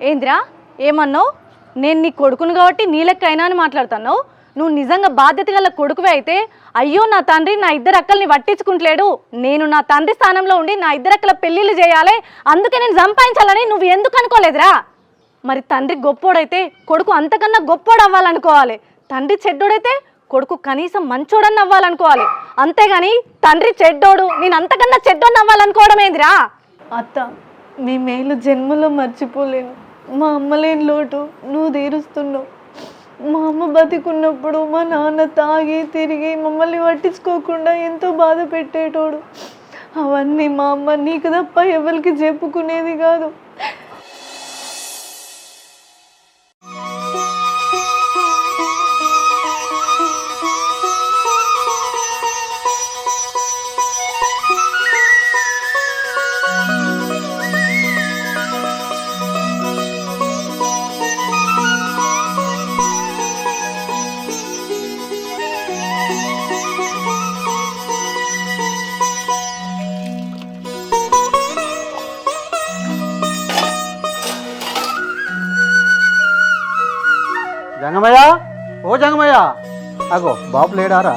ఏందిరా ఏమన్నావు? నేను నీ కొడుకును కాబట్టి నీ లెక్క అయినా అని మాట్లాడుతున్నావు. నువ్వు నిజంగా బాధ్యత గల కొడుకువే అయితే అయ్యో నా తండ్రి నా ఇద్దరు అక్కల్ని పట్టించుకుంటలేడు, నేను నా తండ్రి స్థానంలో ఉండి నా ఇద్దరు అక్కల పెళ్ళిళ్ళు చేయాలి, అందుకే నేను సంపాదించాలని నువ్వు ఎందుకు అనుకోలేదురా? మరి తండ్రి గొప్పోడైతే కొడుకు అంతకన్నా గొప్పోడు అవ్వాలనుకోవాలి, తండ్రి చెడ్డోడైతే కొడుకు కనీసం మంచోడని అవ్వాలనుకోవాలి, అంతేగాని తండ్రి చెడ్డోడు నేను అంతకన్నా చెడ్డోని అవ్వాలనుకోవడం ఏందిరా? అత్త, మీ మేలు జన్మలో మర్చిపోలేను. మా అమ్మ లేని లోటు నువ్వు తీరుస్తున్నావు. మా అమ్మ బతికున్నప్పుడు మా నాన్న తాగి తిరిగి మమ్మల్ని పట్టించుకోకుండా ఎంతో బాధ పెట్టేటోడు. అవన్నీ మా అమ్మ నీకు తప్ప ఎవరికి చెప్పుకునేది కాదు. జంగమయ్య, ఓ జంగమయ్య, అగో బాబు లేడారా?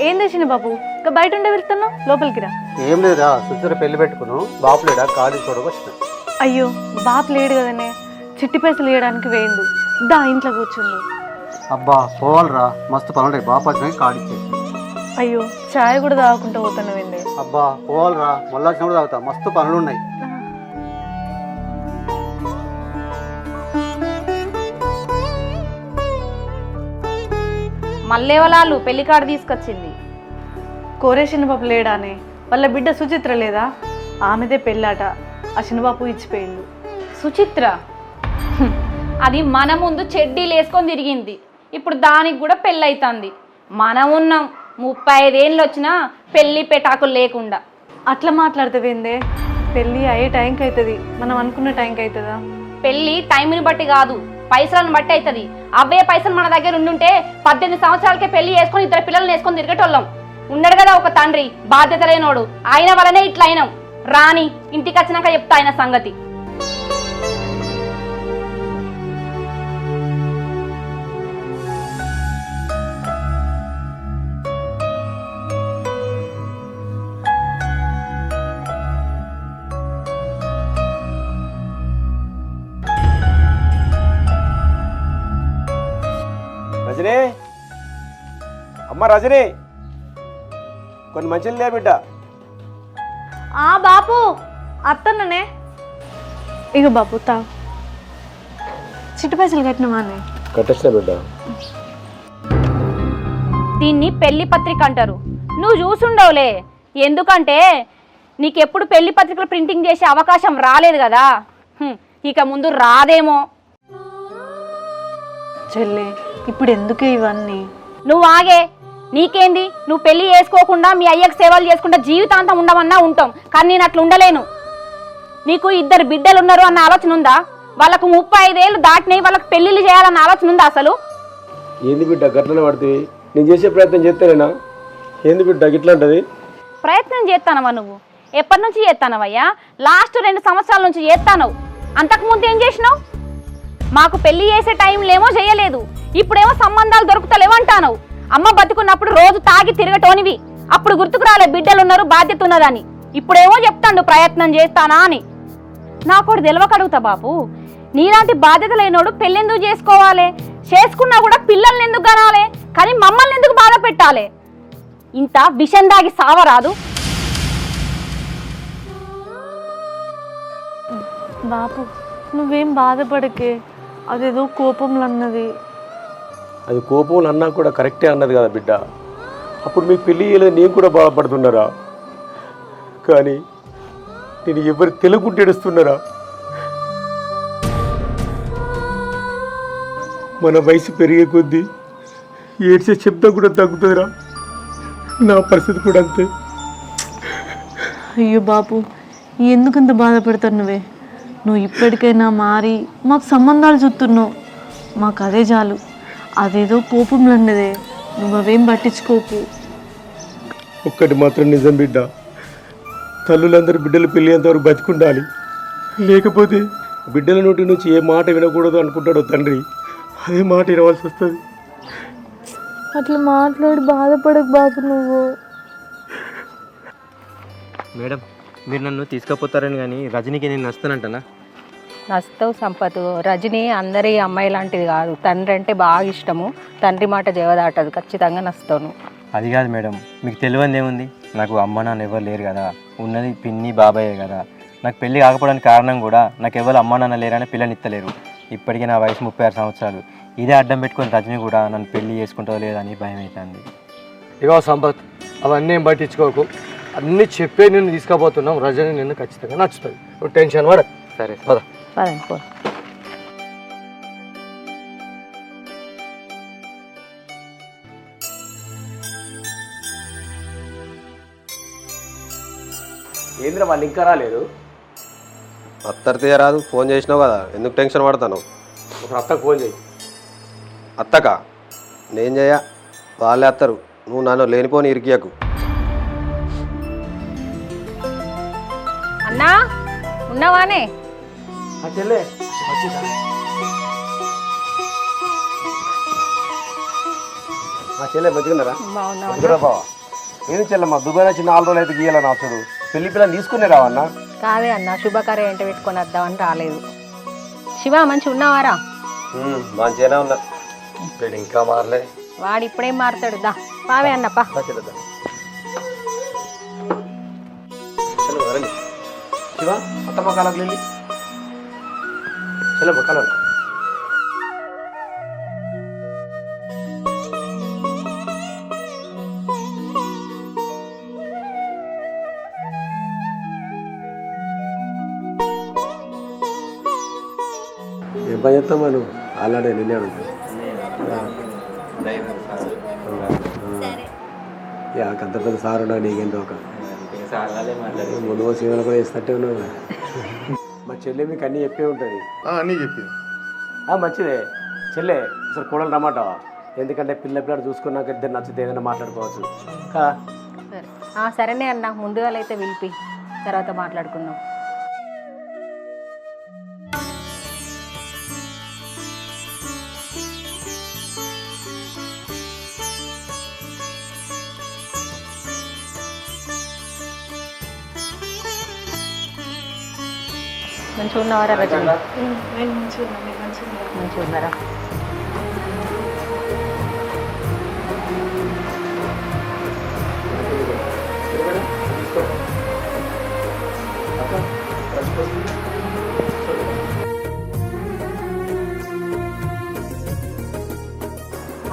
ఏం తెచ్చిన బాబు, ఇంకా బయట ఉండే వెళ్తున్నావు, లోపలికి రా. ఏం లేదురా, సుచర పెళ్లి పెట్టుకును, బాబు లేడా ఖాళీ చూడకొచ్చిన. అయ్యో బాపు లేడు కదనే, చిట్టి పైసలు ఇవ్వడానికి వేయండు, దా ఇంట్లో కూర్చుండు. అబ్బా పోవాలరా, మస్తు పనులు బాబు వచ్చినాయి కాడిచ్చేసి. అయ్యో చాయ్ కూడా తాగకుండా పోతున్నావేండి? అబ్బా పోవాలరా, మళ్ళీ వచ్చినప్పుడు తాగుతా, మస్తు పనులు ఉన్నాయి. మల్లేవలాలు పెళ్లి కార్డు తీసుకొచ్చింది. కోరే చిన్నబాబు లేడానే, వాళ్ళ బిడ్డ సుచిత్ర లేదా, ఆమెదే పెళ్ళాట, ఆ చిన్నబాబు ఇచ్చిపోయిండు. సుచిత్ర అది మన ముందు చెడ్డీలు వేసుకొని తిరిగింది, ఇప్పుడు దానికి కూడా పెళ్ళి అవుతుంది. మనం ఉన్నాం 35 ఏళ్ళు వచ్చినా పెళ్ళి పెటాకులు లేకుండా. అట్లా మాట్లాడితేవేందే, పెళ్ళి అయ్యే టైంకి అవుతుంది, మనం అనుకున్న టైంకి అవుతుందా? పెళ్ళి టైంని బట్టి కాదు, పైసలను బట్టి అవుతుంది. అవే పైసలు మన దగ్గర ఉండుంటే 18 సంవత్సరాలకే పెళ్లి చేసుకొని 2 పిల్లల్ని వేసుకొని తిరిగేటోళ్ళం. ఉన్నాడు కదా ఒక తండ్రి బాధ్యత లేనోడు, ఆయన వల్లనే ఇట్లా అయినాం. రాని ఇంటికి వచ్చినాక చెప్తా ఆయన సంగతి. రజనీ, అమ్మ రజనీ, కొన్ని మంచిలు లే బిడ్డ. బాపు అత్తన్ననే, ఇక బాపు తా. చిట్టి పైసలు కట్టినవానే? కట్టేసిన బిడ్డ. దీన్ని పెళ్లి పత్రిక అంటారు, నువ్వు చూసుండవులే. ఎందుకంటే నీకెప్పుడు పెళ్లి పత్రికలు ప్రింటింగ్ చేసే అవకాశం రాలేదు కదా, ఇక ముందు రాదేమో. చెల్లె ఇప్పుడు ఎందుకే ఇవన్నీ? నువ్వు ఆగే, నీకేంది? నువ్వు పెళ్లి చేసుకోకుండా మీ అయ్యకు సేవలు చేసుకుంటా జీవితాంతం ఉండమన్నా ఉంటాం, కానీ నేను అట్లా ఉండలేను. నీకు 2 బిడ్డలు ఉన్నారు అన్న ఆలోచన ఉందా? వాళ్ళకు 35 ఏళ్ళు దాటినాయి, వాళ్ళకి పెళ్లిళ్ళు చేయాలన్న ఆలోచన ఉందా అసలు? ఏంది బిడ్డ గట్లనే పడుతుంది? నేను చేసే ప్రయత్నం చేస్తానేనా? ఏంది బిడ్డ గిట్లా ఉంటుంది? ప్రయత్నం చేస్తానవా నువ్వు? ఎప్పటి నుంచి చేస్తానవయ్యా? లాస్ట్ 2 సంవత్సరాల నుంచి చేస్తానవు. అంతకుముందు ఏం చేసినావు? మాకు పెళ్లి చేసే టైంలేమో చేయలేదు, ఇప్పుడేమో సంబంధాలు దొరుకుతలేవంటావు. అమ్మ బతుకున్నప్పుడు రోజు తాగి తిరగటోనివి, అప్పుడు గుర్తుకు రాలే బిడ్డలు ఉన్నారు బాధ్యత ఉన్నదని. ఇప్పుడేమో చెప్తాండు ప్రయత్నం చేస్తానా అని. నాకోటి తెలవకడుగుతా బాపు, నీలాంటి బాధ్యత లేనోడు పెళ్ళెందుకు చేసుకోవాలి? చేసుకున్నా కూడా పిల్లల్ని ఎందుకు కనాలి? కానీ మమ్మల్ని ఎందుకు బాధ పెట్టాలి? ఇంత విషం దాగి సావరాదు. బాపు నువ్వేం బాధపడకే, అదేదో కోపంలో అన్నది. అది కోపంలో అన్నా కూడా కరెక్టే అన్నది కదా బిడ్డ. అప్పుడు మీకు పెళ్ళి చేయలేదు, నేను కూడా బాధపడుతున్నారా? కానీ నేను ఎవరు తెలుగుంటే ఏడుస్తున్నారా? మన వయసు పెరిగే కొద్దీ ఏడ్చే శబ్దం కూడా తగ్గుతుందిరా. నా పరిస్థితి కూడా అంతే. అయ్యో బాపు, ఎందుకంత బాధపడతావు నువ్వే? నువ్వు ఇప్పటికైనా మారి మాకు సంబంధాలు చూస్తున్నావు, మాకు అదే చాలు. అదేదో కోపంలో అన్నదే, నువ్వు అవేం పట్టించుకోకు. ఒక్కటి మాత్రం నిజం బిడ్డ, తల్లులందరూ బిడ్డలు పెళ్ళి అంతవరకు బతికుండాలి. లేకపోతే బిడ్డల నోటి నుంచి ఏ మాట వినకూడదు అనుకుంటాడో తండ్రి, అదే మాట వినవలసి వస్తుంది. అట్లా మాట్లాడి బాధపడకు బాబు నువ్వు. మేడం మీరు నన్ను తీసుకుపోతారని కానీ రజనీకి నేను నస్తానంటనా? నస్తావు సంపత్. రజని అందరి అమ్మాయి లాంటిది కాదు. తండ్రి అంటే బాగా ఇష్టము. తండ్రి మాట జవదాటదు. ఖచ్చితంగా నస్తాను. అది కాదు మేడం, మీకు తెలియదు ఏముంది, నాకు అమ్మ నాన్న ఎవరు లేరు కదా, ఉన్నది పిన్ని బాబాయే కదా. నాకు పెళ్ళి కాకపోవడానికి కారణం కూడా నాకు ఎవరు అమ్మ నాన్న లేరని పిల్లనిత్తలేరు. ఇప్పటికీ నా వయసు 36 సంవత్సరాలు. ఇదే అడ్డం పెట్టుకుని రజని కూడా నన్ను పెళ్ళి చేసుకుంటుందో లేదని భయం అవుతుంది. ఇగో సంపత్, అవన్నీ ఏం పట్టించుకోకు. అన్నీ చెప్పే నిన్ను తీసుకుపోతున్నాం. రజని నిన్ను ఖచ్చితంగా నచ్చుతుంది. నువ్వు టెన్షన్ పడ. సరే పద. పదండి పో. ఏంద్ర వాళ్ళు ఇంకా రాలేదు? అత్తరు తీయరాదు, ఫోన్ చేసినావు కదా, ఎందుకు టెన్షన్ పడతాను? ఒక అత్తకు ఫోన్ చేయి. అత్తక నేను చేయ, వాళ్ళే అత్తరు. నువ్వు నన్ను లేనిపోని ఇరికియకు. అన్నా ఉన్నావానే? చెల్లె చెల్లె మంచిగున్నారా? బాగున్నావా? బావా ఏం చెల్లెమ్మ దుబాయ్ చిన్న 4 రోజులు అయితే గీయాల నాచుడు. పెళ్లి పిల్లలు తీసుకునే రావన్నా? కాదే అన్న, శుభకార్యం ఏంట పెట్టుకొని వద్దామని రాలేదు. శివ మంచి ఉన్నావారా? మంచిగానే ఉన్నా. ఇంకా మారలే. వాడు ఇప్పుడేం మారుతాడు. దా పావే అన్నప్ప. శివ అత్తమ్మ కాలకు వెళ్ళి చెల్లెమ్మ కలరు. ఏం పని చేస్తామా నువ్వు? ఆల్రెడీ నిన్నే ఉంటుంది. అంత పెద్ద సార్ ఉన్నావు, నీకెంతో ఒక ముందు సీమలు కూడా వేస్తట్టే ఉన్నావు. మా చెల్లె మీకు అన్నీ చెప్పే ఉంటుంది. అన్నీ చెప్పింది. మంచిదే చెల్లె. అసలు కూడలు రమ్మాట. ఎందుకంటే పిల్లలు చూసుకున్నాక ఇద్దరు నచ్చితే ఏదైనా మాట్లాడుకోవచ్చు కదా. సరే సరేనే అన్న, ముందుగా అయితే పిలిపి తర్వాత మాట్లాడుకుందాం. మంచిగా ఉన్నవారా రజని? మంచిగా ఉన్నారా?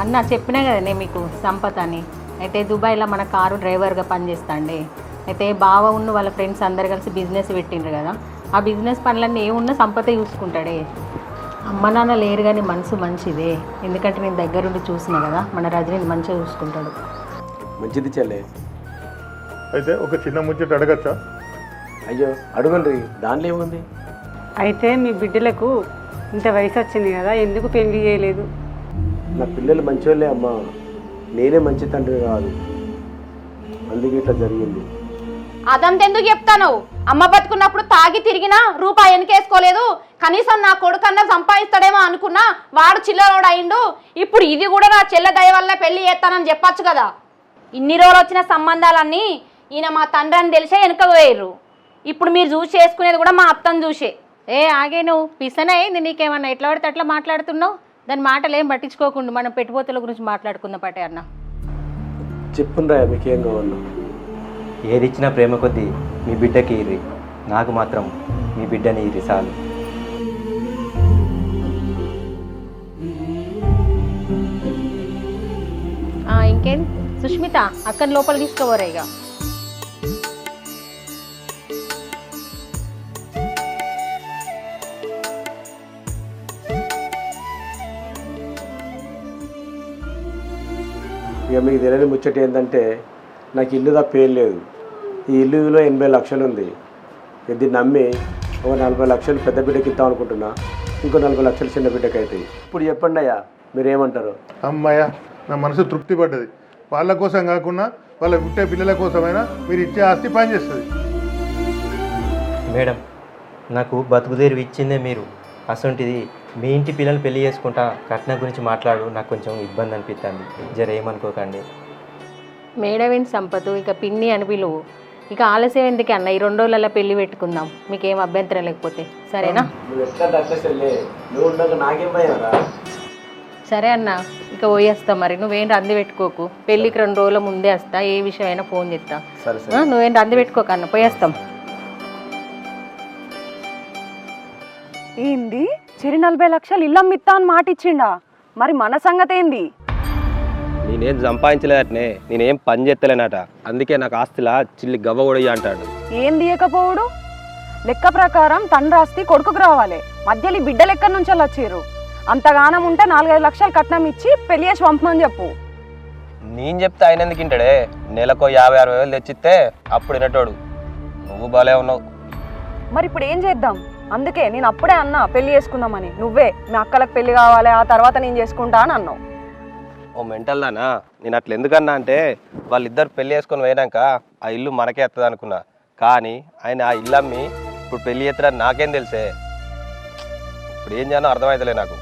అన్న చెప్పినా కదా నేను మీకు సంపత్ అని. అయితే దుబాయ్లో మన కారు డ్రైవర్గా పనిచేస్తాండి. అయితే బావ ఉన్న వాళ్ళ ఫ్రెండ్స్ అందరు కలిసి బిజినెస్ పెట్టిండ్రు కదా. ఆ బిజినెస్ పనులన్నీ ఏమున్నా సంపత చూసుకుంటాడే. అమ్మ నాన్న లేరు కానీ మనసు మంచిదే. ఎందుకంటే నేను దగ్గరుండి చూసినా కదా, మన రజనీని మంచిగా చూసుకుంటాడు. మంచిది చెల్లె. అయితే ఒక చిన్న ముచ్చట అడగచ్చా? అయ్యో అడుగుండ్రి, దాంట్లో ఏముంది? అయితే మీ బిడ్డలకు ఇంత వయసు వచ్చింది కదా, ఎందుకు పెళ్లి చేయలేదు? నా పిల్లలు మంచివాళ్ళే అమ్మా, నేనే మంచి తండ్రి కాదు, అందుకే ఇట్లా జరిగింది. అదంతా ఎందుకు చెప్తాను? అమ్మ బతుకున్నప్పుడు తాగి తిరిగినా రూపాయి వెనకేసుకోలేదు. కనీసం నా కొడుకన్నా సంపాదిస్తాడేమో అనుకున్నా, వాడు చిల్లరోడు అయిండు. ఇప్పుడు ఇది కూడా నా చెల్లె దయ వల్ల పెళ్లి చేస్తానని చెప్పచ్చు కదా. ఇన్ని రోజులు వచ్చిన సంబంధాలన్నీ ఈయన మా తండ్రి అని తెలిసే వెనకపోయారు. ఇప్పుడు మీరు చూసి చేసుకునేది కూడా మా అత్తను చూసే. ఆగే నువ్వు పిసన అయింది నీకేమన్నా? ఎట్లా పడితే అట్లా మాట్లాడుతున్నావు. దాని మాటలు ఏం పట్టించుకోకుండా మనం పెట్టుబోతుల గురించి మాట్లాడుకుందాం పట్టే అన్న. చెప్పుండ్రా మీకేం కావాలన్నా? ఏది ఇచ్చినా ప్రేమ కొద్దీ మీ బిడ్డకి ఇర్రి, నాకు మాత్రం మీ బిడ్డని ఇర్రి చాలు. ఇంకేం సుష్మిత, అక్కని లోపల తీసుకోవరా ఇక. ఇక మీకు తెలియని ముచ్చట ఏంటంటే, నాకు ఇల్లు తప్ప ఏం లేదు. ఈ ఇల్లులో 80 లక్షలు ఉంది. ఇది నమ్మి ఒక 40 లక్షలు పెద్ద బిడ్డకి ఇద్దాం అనుకుంటున్నా, ఇంకో 40 లక్షలు చిన్న బిడ్డకి అవుతాయి. ఇప్పుడు చెప్పండి అయ్యా, మీరేమంటారు? అమ్మాయ, నా మనసు తృప్తి పడ్డది. వాళ్ళ కోసం కాకుండా వాళ్ళ పుట్టే పిల్లల కోసమైనా మీరు ఇచ్చే ఆస్తి పనిచేస్తుంది. మేడం, నాకు బతుకుదేరు ఇచ్చిందే మీరు. అసొంటిది మీ ఇంటి పిల్లలు పెళ్లి చేసుకుంటా కట్నం గురించి మాట్లాడు నాకు కొంచెం ఇబ్బంది అనిపిస్తుంది. జర ఏమనుకోకండి. మేడవేంటి సంపతు, ఇక పిన్ని అని పిలువు. ఇక ఆలస్యం ఎందుకు అన్న, ఈ 2 రోజులలో పెళ్లి పెట్టుకుందాం, మీకేం అభ్యంతరం లేకపోతే. సరేనా? నువ్వు ఎట్లా దక్కసలే, నువ్వు ఉండగా నాకేం భయం రా. సరే అన్న, ఇక పోయేస్తా. మరి నువ్వేం రంది పెట్టుకోకు, పెళ్ళికి 2 రోజుల ముందే వస్తా, ఏ విషయం అయినా ఫోన్ చేస్తా. సరే నువ్వేం రంది పెట్టుకోక అన్న, పోయేస్తాం. ఏంది చిరి 40 లక్షలు ఇల్లు అమ్మిత్తా అని మాట ఇచ్చిండా? మరి మన సంగతి ఏంది? నేనేం సంపాదించలేదటనే, నేనేం పని చేస్తలేనట. అందుకే నాకు ఆస్తిలా చిల్లి గవ్వ కూడా ఇయ్య అంటాడు. ఏం తీయకపోవుడు? లెక్క ప్రకారం తండ్రి ఆస్తి కొడుకుకు రావాలి, మధ్యలో ఈ బిడ్డలు ఎక్కడి నుంచి వచ్చారు? అంతగానం ఉంటే 4-5 లక్షలు కట్నం ఇచ్చి పెళ్లి చేసి పంపమని చెప్పు. నేను చెప్తే ఆయన ఎందుకు ఇంటాడే? నెలకు 50-60 వేలు తెచ్చిస్తే అప్పుడు వినటోడు. నువ్వు బాలే ఉన్నావు. మరి ఇప్పుడు ఏం చేద్దాం? అందుకే నేను అప్పుడే అన్నా పెళ్లి చేసుకుందామని. నువ్వే మీ అక్కలకు పెళ్లి కావాలి, ఆ తర్వాత నేను చేసుకుంటా అని అన్నావు. ఓ మెంటల్ దానా, నేను అట్లా ఎందుకన్నా అంటే వాళ్ళిద్దరు పెళ్లి చేసుకొని పోయినాక ఆ ఇల్లు మనకే ఎత్తది అనుకున్నా. కానీ ఆయన ఆ ఇల్లు అమ్మి ఇప్పుడు పెళ్లి చేస్తాడని నాకేం తెలిసే. ఇప్పుడు ఏం చేయాలో అర్థమవుతలే నాకు.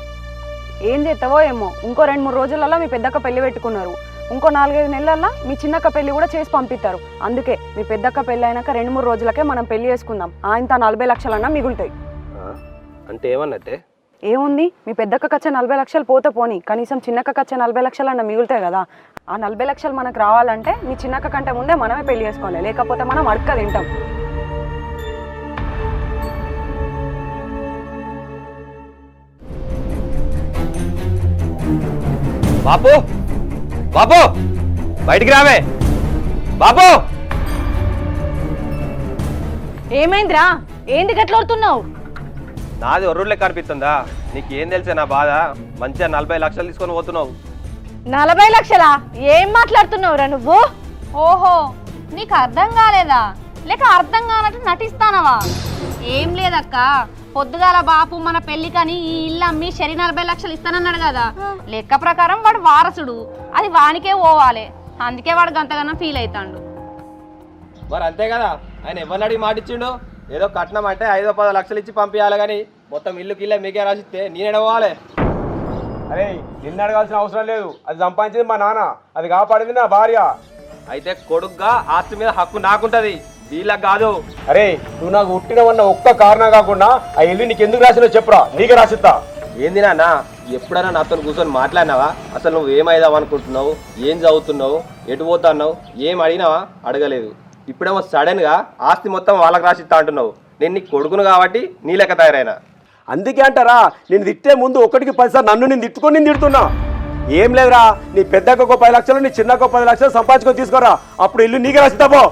ఏం చేస్తావో ఏమో. ఇంకో 2-3 రోజులలో మీ పెద్దక్క పెళ్లి పెట్టుకున్నారు, ఇంకో 4-5 నెలల్లో మీ చిన్నక్క పెళ్లి కూడా చేసి పంపిస్తారు. అందుకే మీ పెద్దక్క పెళ్లి అయినాక 2-3 రోజులకే మనం పెళ్లి చేసుకుందాం. ఇంత 40 లక్షలన్నా మిగులుతాయి. అంటే ఏమన్నట్టే? ఏముంది, మీ పెద్దక్క ఖర్చు 40 లక్షలు పోతే పోనీ, కనీసం చిన్నక్క ఖర్చు 40 లక్షలన్నా మిగులుతాయి కదా. ఆ 40 లక్షలు మనకు రావాలంటే మీ చిన్నక్క కంటే ముందే మనమే పెళ్లి చేసుకోవాలి, లేకపోతే మనం అడక తింటాం. బాపు బాపు బయటికి రావే. బాపు ఏమైందిరా? ఏంది గట్లడుతున్నావు? నాది ఒర్రులే కనిపిస్తుందా? నీకు ఏం తెలిసే నా బాధ? మంచిగా 40 లక్షలు తీసుకొని పోతున్నావు. 40 లక్షలా? ఏం మాట్లాడుతున్నావురా నువ్వు? ఓహో, నీకు అర్థం కాలేదా? లేక అర్థం కానట్టు నటిస్తానవా? ఏం లేదక్క, పొద్దుగాల బాపు మన పెళ్లికని ఈ ఇల్లు అమ్మి శరి 40 లక్షలు ఇస్తానన్నాడు కదా. లెక్క ప్రకారం వాడు వారసుడు, అది వానికే పోవాలి. అందుకే వాడు గంతగానం ఫీల్ అవుతాడు. మరి అంతే కదా, ఆయన ఎవరిని అడిగి మాట ఇచ్చిండు? ఏదో కట్నం అంటే 5-10 లక్షలు ఇచ్చి పంపించాలి, కానీ మొత్తం ఇల్లు కిల్లే మీకే రాసిస్తే నేను పోవాలి. అరే నిన్ను అడగాల్సిన అవసరం లేదు, అది సంపాదించింది మా నాన్న, అది కాపాడింది నా భార్య. అయితే కొడుకుగా ఆస్తి మీద హక్కు నాకుంటది, వీళ్ళకి కాదు. అరే నువ్వు నాకు పుట్టినవన్న ఒక్క కారణం కాకుండా ఆ ఇల్లు నీకు ఎందుకు రాసినో చెప్పురా, నీకే రాసిస్తా. ఏంది నాన్న, ఎప్పుడైనా నాతో కూర్చొని మాట్లాడినావా? అసలు నువ్వు ఏమైదావు అనుకుంటున్నావు, ఏం చదువుతున్నావు, ఎటు పోతున్నావు, ఏం అడిగినావా? అడగలేదు. ఇప్పుడేమో సడన్గా ఆస్తి మొత్తం వాళ్ళకి రాసిస్తా అంటున్నావు. నేను నీ కొడుకును కాబట్టి నీ లెక్క తయారైనా. అందుకే అంటారా, నేను తిట్టే ముందు 1కి 10 సార్లు నన్ను నేను తిట్టుకొని నేను తిడుతున్నా. ఏం లేదురా, నీ పెద్దకు ఒక 10 లక్షలు, నీ చిన్నకు 10 లక్షలు సంపాదించుకొని తీసుకోరా, అప్పుడు ఇల్లు నీకే రాసిస్తాపో.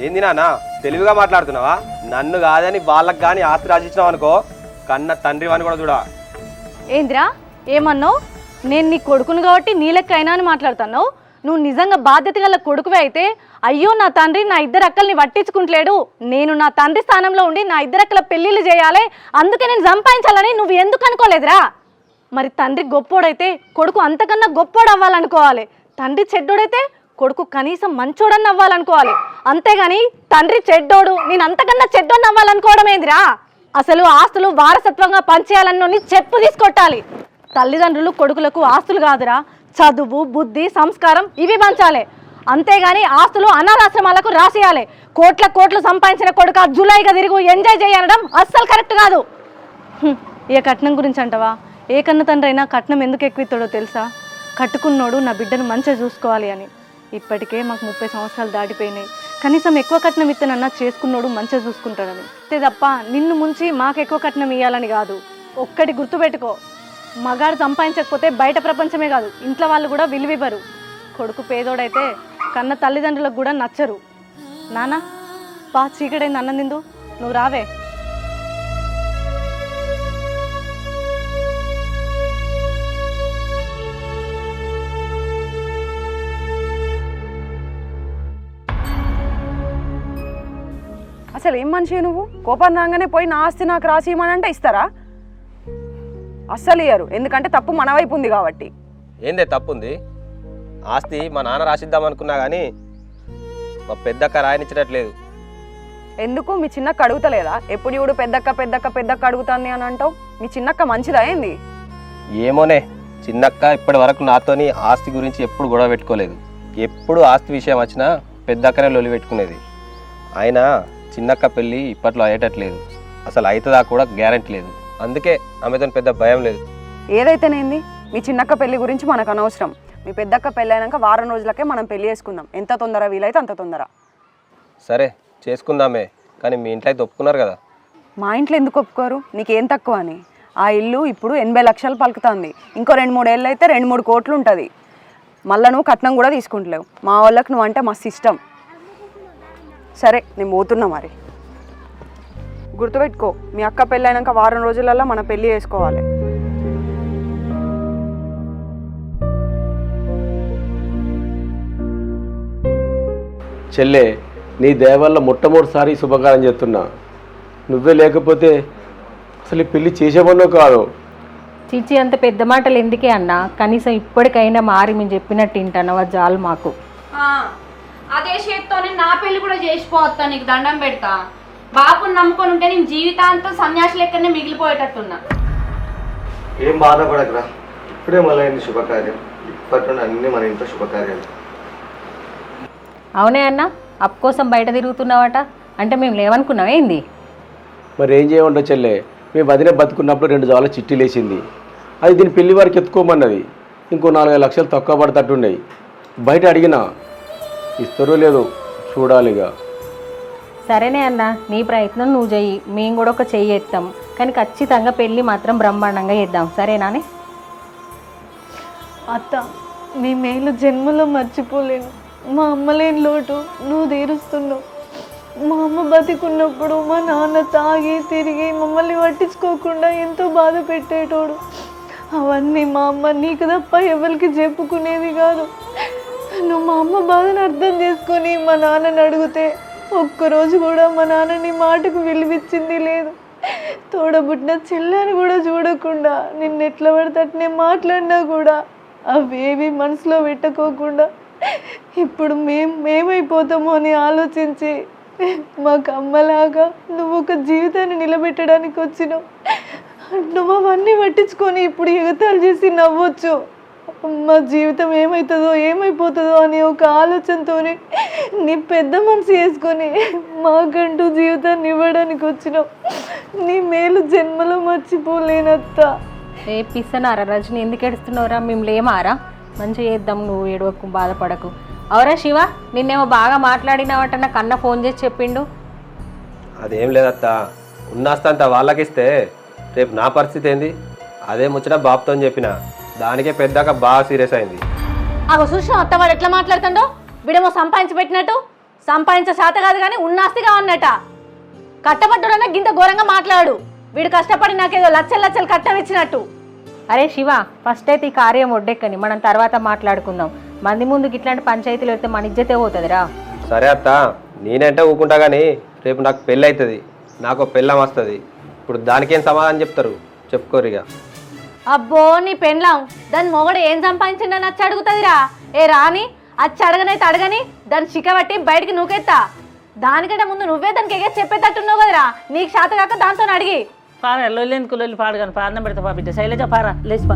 ఏంది నాన్న, తెలివిగా మాట్లాడుతున్నావా? నన్ను కాదని వాళ్ళకి కానీ ఆస్తి రాసిచ్చినావు అనుకో, కన్న తండ్రి అని కూడా చూడా. ఏంద్రా ఏమన్నావు? నేను నీ కొడుకును కాబట్టి నీ లెక్క అయినా అని మాట్లాడుతున్నావు. నువ్వు నిజంగా బాధ్యత గల కొడుకువే అయితే, అయ్యో నా తండ్రి నా 2 అక్కల్ని పట్టించుకుంటలేడు, నేను నా తండ్రి స్థానంలో ఉండి నా 2 అక్కల పెళ్ళిళ్ళు చేయాలి, అందుకే నేను సంపాదించాలని నువ్వు ఎందుకు అనుకోలేదురా? మరి తండ్రి గొప్పోడైతే కొడుకు అంతకన్నా గొప్పోడు అవ్వాలనుకోవాలి, తండ్రి చెడ్డోడైతే కొడుకు కనీసం మంచోడని అవ్వాలనుకోవాలి. అంతేగాని తండ్రి చెడ్డోడు నేను అంతకన్నా చెడ్డోని అవ్వాలనుకోవడం ఏందిరా? అసలు ఆస్తులు వారసత్వంగా పంచేయాలన్నోని చెప్పు తీసుకొట్టాలి. తల్లిదండ్రులు కొడుకులకు ఆస్తులు కాదురా, చదువు, బుద్ధి, సంస్కారం ఇవి పంచాలి. అంతేగాని ఆస్తులు అనాథాశ్రమాలకు రాసేయాలి. కోట్లు సంపాదించిన కొడుక జులైగా తిరుగు ఎంజాయ్ చేయడం అస్సలు కరెక్ట్ కాదు. ఏ కట్నం గురించి అంటావా? ఏ కన్న తండ్రి అయినా కట్నం ఎందుకు ఎక్కువ తెలుసా? కట్టుకున్నోడు నా బిడ్డను మంచిగా చూసుకోవాలి అని. ఇప్పటికే మాకు 30 సంవత్సరాలు దాటిపోయినాయి, కనీసం ఎక్కువ కట్నం ఇత్తనన్నా చేసుకున్నోడు మంచిగా చూసుకుంటాడని. అంతే తప్ప నిన్ను ముంచి మాకు ఎక్కువ కట్నం ఇవ్వాలని కాదు. ఒక్కటి గుర్తుపెట్టుకో, మగాడు సంపాదించకపోతే బయట ప్రపంచమే కాదు ఇంట్లో వాళ్ళు కూడా విలువివ్వరు. కొడుకు పేదోడైతే కన్న తల్లిదండ్రులకు కూడా నచ్చరు. నాన్న పా, చీకడైంది, అన్నం తిందు, నువ్వు రావే. అసలు ఏం మనిషి నువ్వు? కోపం రాగానే పోయి నా ఆస్తి నాకు రాసి ఇవ్వమని అంటే ఇస్తారా? అస్సలు ఇయ్యరు, ఎందుకంటే తప్పు మన వైపు ఉంది కాబట్టి. ఏందే తప్పుంది? ఆస్తి మా నాన్న రాసిద్దాం అనుకున్నా కానీ మా పెద్దక్క రాయనిచ్చట్లేదు. ఎందుకు మీ చిన్నక్క అడుగుతలేదా? ఎప్పుడు చూడు పెద్దక్క అడుగుతుంది అని అంటావు. మీ చిన్నక్క మంచిదా ఏంది? ఏమోనే, చిన్నక్క ఇప్పటి వరకు నాతోని ఆస్తి గురించి ఎప్పుడు గొడవ పెట్టుకోలేదు. ఎప్పుడు ఆస్తి విషయం వచ్చినా పెద్దక్కనే లొలి పెట్టుకునేది. అయినా చిన్నక్క పెళ్ళి ఇప్పట్లో అయ్యేటట్లేదు, అసలు అవుతుందా కూడా గ్యారెంటీ లేదు. అందుకే ఆమెతో పెద్ద భయం లేదు. ఏదైతేనేంది, మీ చిన్నక్క పెళ్లి గురించి మనకు అనవసరం. మీ పెద్దక్క పెళ్ళి అయినాక వారం రోజులకే మనం పెళ్లి చేసుకుందాం. ఎంత తొందర వీలైతే అంత తొందర. సరే చేసుకుందామే, కానీ మీ ఇంట్లో అయితే ఒప్పుకున్నారు కదా. మా ఇంట్లో ఎందుకు ఒప్పుకోరు? నీకేం తక్కువ అని? ఆ ఇల్లు ఇప్పుడు 80 లక్షలు పలుకుతుంది. ఇంకో 2-3 ఏళ్ళు అయితే 2-3 కోట్లు ఉంటుంది. మళ్ళీ నువ్వు కట్నం కూడా తీసుకుంటలేవు. మా వాళ్ళకి నువ్వు అంటే మస్తు ఇష్టం. సరే నేను పోతున్నా. మరి గుర్తుపెట్టుకో, మీ అక్క పెళ్ళి అయినాక వారం రోజులలో మనం పెళ్ళి చేసుకోవాలి. చెల్లె, నీ దయ వల్ల మొట్టమొదటిసారి శుభకార్యం చేస్తున్నా. నువ్వే లేకపోతే అసలు ఈ పెళ్లి చేసేవన్నో కాదు. చిచి అంత పెద్ద మాటలు ఎందుకే అన్న? కనీసం ఇప్పటికైనా మారి మేము చెప్పినట్టు వింటానవా? జాలు మాకు. అదే చేత్తోనే నా పెళ్లి కూడా చేసిపోతా, నీకు దండం పెడతా. బాపుని నమ్ముకొని ఉంటే నేను జీవితాంతం సన్యాసి లెక్కనే మిగిలిపోయేటట్టున్నా. ఏం బాధపడకరా, ఇప్పుడే మొదలైంది శుభకార్యం. ఇప్పట్లో అన్నీ మన ఇంట్లో శుభకార్యాలు. అవునే అన్న, అప్పు కోసం బయట తిరుగుతున్నావట. అంటే మేము లేవనుకున్నాం ఏంది? మరి ఏం చేయమంటావు చెల్లె? మేము వదిన బతుకున్నప్పుడు 2 జాల చిట్టీలు వేసింది. అది దీని పెళ్లి వారికి ఎత్తుకోమన్నది. ఇంకో 4-5 లక్షలు తక్కువ పడతట్టున్నాయి. బయట అడిగినా ఇస్తారో లేదో చూడాలిగా. సరేనే అన్న, నీ ప్రయత్నం నువ్వు చెయ్యి. మేము కూడా ఒక చెయ్యి ఎత్తాం. కానీ ఖచ్చితంగా పెళ్ళి మాత్రం బ్రహ్మాండంగా చేద్దాం. సరేనానే? అత్త, నీ మేలు జన్మలో మర్చిపోలేను. మా అమ్మ లేని లోటు నువ్వు తీరుస్తున్నావు. మా అమ్మ బతికున్నప్పుడు మా నాన్న తాగి తిరిగి మమ్మల్ని పట్టించుకోకుండా ఎంతో బాధ పెట్టేటోడు. అవన్నీ మా అమ్మ నీకు తప్ప ఎవరికి చెప్పుకునేది కాదు. నువ్వు మా అమ్మ బాధను అర్థం చేసుకొని మా నాన్నని అడిగితే ఒక్కరోజు కూడా మా నాన్న నీ మాటకు విలువిచ్చింది లేదు. తోడబుట్టిన చెల్లని కూడా చూడకుండా నిన్ను ఎట్లా పడితే మాట్లాడినా కూడా అవేవి మనసులో పెట్టుకోకుండా ఇప్పుడు మేమైపోతామో అని ఆలోచించి మాకు అమ్మలాగా నువ్వు ఒక జీవితాన్ని నిలబెట్టడానికి వచ్చినావు. నువ్వు అవన్నీ పట్టించుకొని ఇప్పుడు ఎగతాళి చేసి నవ్వచ్చు. మా జీవితం ఏమైపోతుందో అని ఒక ఆలోచనతోనే నీ పెద్ద మనసు వేసుకొని మాకంటూ జీవితాన్ని ఇవ్వడానికి వచ్చినావు. నీ మేలు జన్మలో మర్చిపోలేనత్త. ఏ పిස්සనారా రజని, ఎందుకు ఏడుస్తున్నావురా? మేము లేమారా? మంచిగా చేద్దాం, నువ్వు ఏడవకు, బాధపడకు. అవురా శివ, నిన్నేమో బాగా మాట్లాడినావట, నాకు అన్న ఫోన్ చేసి చెప్పిండు. అదేం లేదత్త, ఉన్నస్తంత వాళ్ళకిస్తే రేపు నా పరిస్థితి ఏంది? అదే ముచ్చట బాబుతో చెప్పిన, దానికే పెద్దాక బాగా సీరియస్ అయింది. అగో చూసిన అత్తవాడు ఎట్లా మాట్లాడుతుండో. వీడేమో సంపాదించి పెట్టినట్టు, సంపాదించే శాత కాదు కానీ ఉన్నాస్తిగా ఉన్నట. కట్టబడ్డోడన్నా గింత ఘోరంగా మాట్లాడు. వీడు కష్టపడి నాకేదో లక్షలు కట్టం ఇచ్చినట్టు. అరే శివ, ఫస్ట్ అయితే ఈ కార్యం ఒడ్డెక్కని, మనం తర్వాత మాట్లాడుకుందాం. మంది ముందుకు ఇట్లాంటి పంచాయతీలు పెడితే మన ఇజ్జతే పోతుందిరా. సరే అత్త, నేనంటే ఊకుంటా కానీ రేపు నాకు పెళ్ళి అవుతుంది, నాకు పెళ్ళం వస్తుంది. ఇప్పుడు దానికేం సమాధానం చెప్తారు? చెప్పుకోరిగా. అబ్బో నీ పెండ్లాం, దాని మొగడు ఏం సంపాదించిండని వచ్చి అడుగుతుందిరా. ఏ రాని వచ్చి అడగనైతే అడగని, దాన్ని చిక్కబట్టి బయటికి నూకెత్తా. దానికంటే ముందు నువ్వే దానికి ఎగేసి చెప్పేటట్టున్నావు కదరా. నీకు శాత కాక దాంతో అడిగి పారా లొల్లి ఎందుకు లొల్లి పాడు కానీ పారనం పెడతా పాపిద్ద శైలజ పారా లేచి పా.